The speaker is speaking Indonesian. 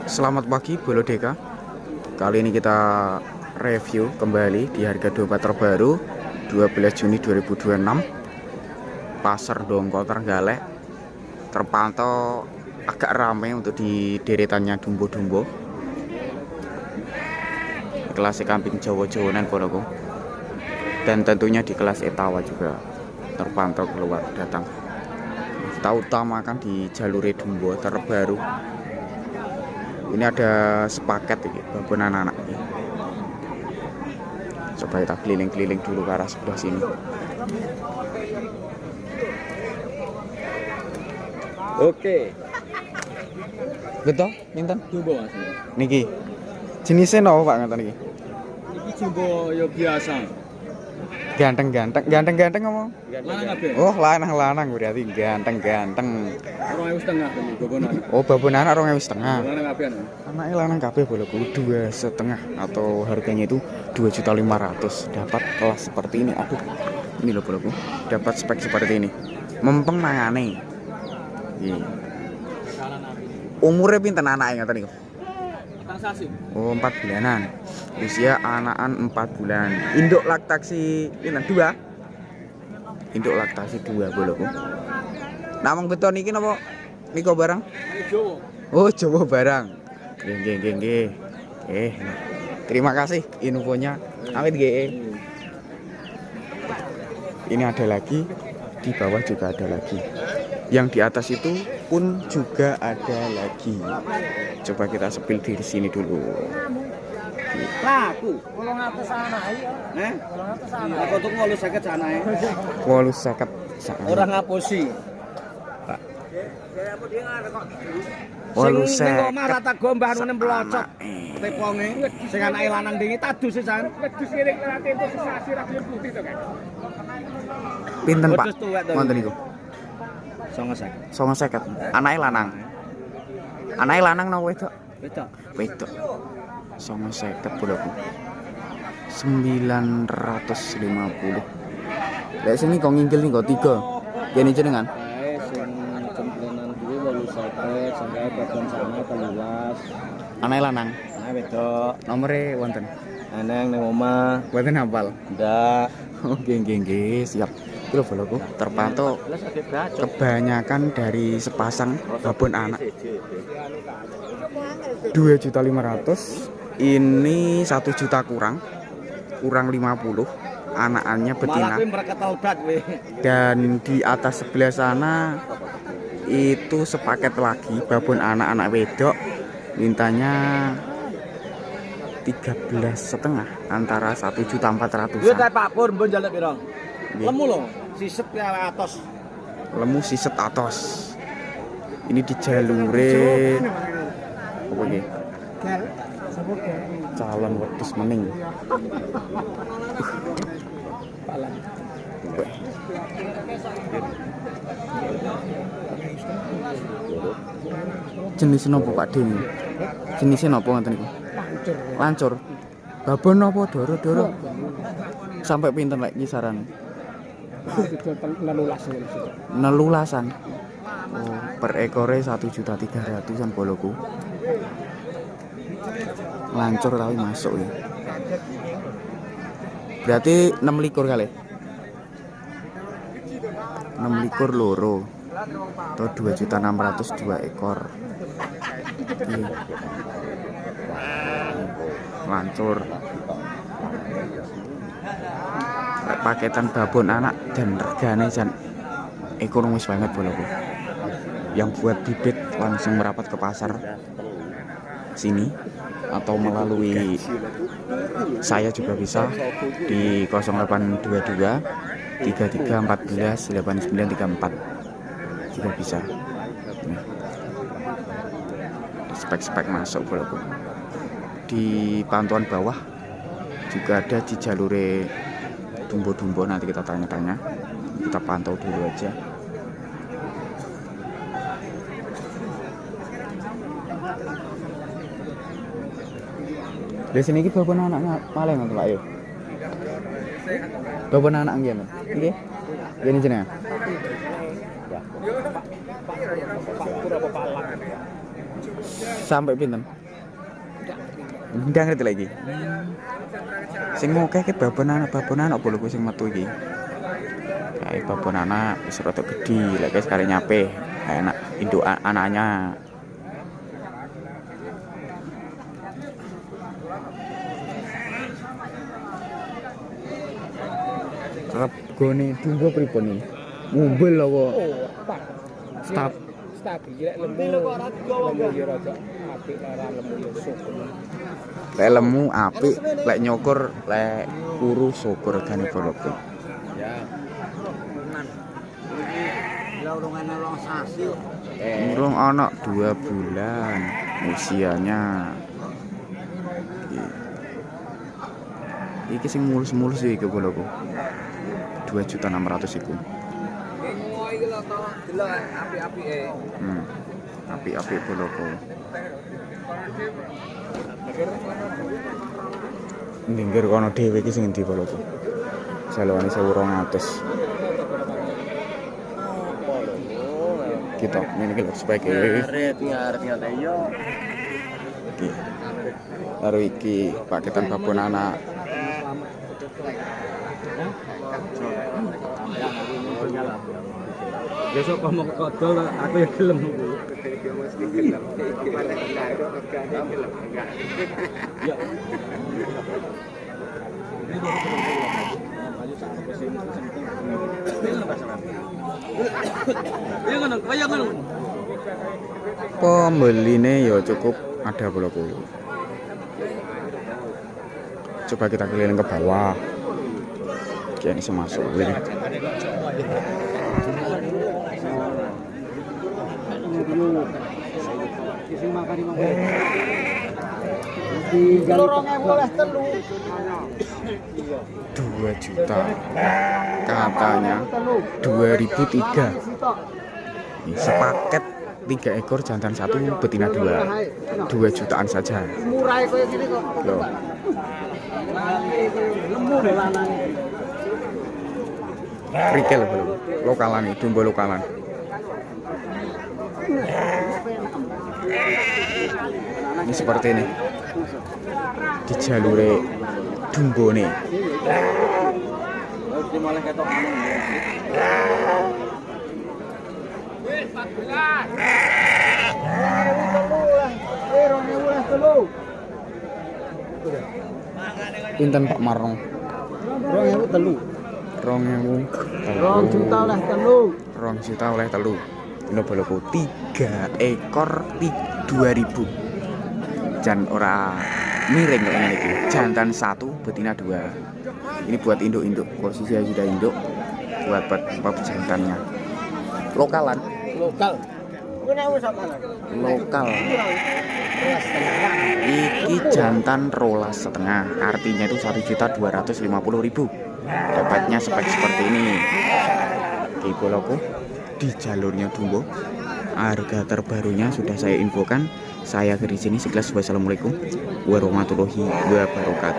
Selamat pagi Bolo Deka. Kali ini kita review kembali di harga domba terbaru 12 Juni 2026. Pasar Dongko Trenggalek terpantau agak ramai untuk di deretannya dumbo-dumbo. Kelas kambing Jawa-Jawanan Boloku. Dan tentunya di kelas Etawa juga terpantau keluar datang. Kita utamakan di jalur dumbo terbaru. Ini ada sepaket ini, babon anak-anak ini. Coba kita keliling-keliling dulu ke arah sebelah sini. Oke. Betul, pinten? Jumbo Mas. Niki. Jenisnya napa Pak ngoten niki? Iki jumbo ya biasa. Ganteng-ganteng ngomong. Lanang kabeh. Oh, lanang-lanang berarti ganteng-ganteng. 2,5 ini babon anak. Oh, babon anak 2.500. Lanang kabeh ana. Anaknya lanang kabeh Boloku 2,5 atau harganya itu 2.500.000. Dapat kelas seperti ini. Aduh. Ini loh Boloku. Dapat spek seperti ini. Mempeng nangane. Iya. Umurnya pinten anaknya ngoten niku? Oh, 4 bulanan. Usia anakan 4 bulan. Induk laktasi pinten 2? Induk laktasi 2 Boloku. Namung beton iki napa? Niko barang? Jawa. Oh, Jawa barang. Nggih. Terima kasih infonya. Amit nggih. Ini ada lagi, di bawah juga ada lagi. Yang di atas itu pun juga ada lagi. Coba kita sepil di sini dulu. Laku 800 anake ya. 800 anake. Aku tuh 850 anake. 850. Ora ngapusi. Sing ning omah rata gombah nang blocok. Teponge sing anake lanang dingi tadus sisan. Wedhus kene ora tempo sesasi ra putih to kan. Pinten Pak? Wonten niku. 950. 950. Anake lanang. Anake lanang napa wedok? Wedok. Wedok. 950 Boloku. 950. Lek sini kok nginggil nih kok 3. Kene jenengan. Kae sing cemplenan kuwi 850 sampai babon sana 13. Anake lanang. Nah wedok. Nomere wonten. Aneng ning omah. Mboten hafal. Ndak. Nggih, siap. Itu Boloku, terpantau kebanyakan dari sepasang babon anak. 2.500.000. Ini 1 juta kurang 50 anakannya betina. Dan di atas sebelah sana itu sepaket lagi babon anak-anak wedok, mintanya 13,5 antara 1.400.000. Kuwi kae Pak Pur mbon njaluk pira? Lemu lho, siset ya atos. Lemu siset atos. Ini di jalure apa iki? Calon wedhus mening. Jenis nopo Pak Ding? Jenisnya nopo ngoten niku? Lancur. Babon nopo doro-doro? Sampai pinten lek kisaran? 16-an. Oh, per ekore 1.300.000-an Boloku. Lancur tapi masuk ya. Berarti 6 likur kali. 6 likur loro. Atau 2.600.000 2 ekor. Oke. Lancur. Paketan babon anak dan regane jan ekonomis banget Boloku. Yang buat bibit langsung merapat ke pasar sini atau melalui saya juga bisa di 0822 3314 8934 juga bisa. Spek-spek masuk Boloku. Di pantauan bawah juga ada di jalure dumbo-dumbo, nanti kita tanya-tanya, kita pantau dulu aja. Di sini kita babon anaknya paling untuk Pak yo. Bapak anak nggih, nggih. Gini jenengan. Sampai pinten? Ndang ngerti lagi. Sing ngokeh ke babon anak apa lho sing metu iki. Kae babon anak wis rada gedhi, lek sekali nyape enak induk anaknya. Regane dumbo pripun iki? Mumbel apa? Stabil lek lemu kok ora digowo ya rada apik ora lemu ya syukur. Lek lemu apik, lek nyokur lek kuru syukur regane boloko. Ya. Lah urung ana long sasi. Urung ana 2 bulan usianya. Iki sing mulus-mulus iki boloko. 2.600.000 iku. Iki lho to delok apik-apike. Apik-apik boloko. Ninggir kono dhewe iki sing endi boloko. Salwane 1.200. Kita ini kita spek Arep yo. Iki. Karo iki paketan babon anak. Besok kamu kodol aku ya gelem. Ya. Pembeline ya cukup ada boloko. Coba kita keliling ke bawah. Kian iso masuk ini. Dua juta katanya 2003 ini sepaket 3 ekor jantan 1 betina 2 jutaan saja loh. Rikel belum lokalan nih, dumbo lokalan. Ini seperti ini di jalure dumbo nih. Pinten Pak Marong? 2 juta oleh telu. 2 juta oleh telu. Ini boloko 3 ekor 2000. Jan ora miring kok ngene iki. Jantan 1, betina 2. Ini buat induk-induk. Posisi sudah induk buat jantannya. Lokalan. Lokal. Lokal. Iki jantan 2,5. Artinya itu 1.250.000. Dapatnya spek seperti ini. Di boloko di jalurnya dumbo. Harga terbarunya sudah saya infokan. Saya akhiri sini. Sekilas wassalamualaikum warahmatullahi wabarakatuh.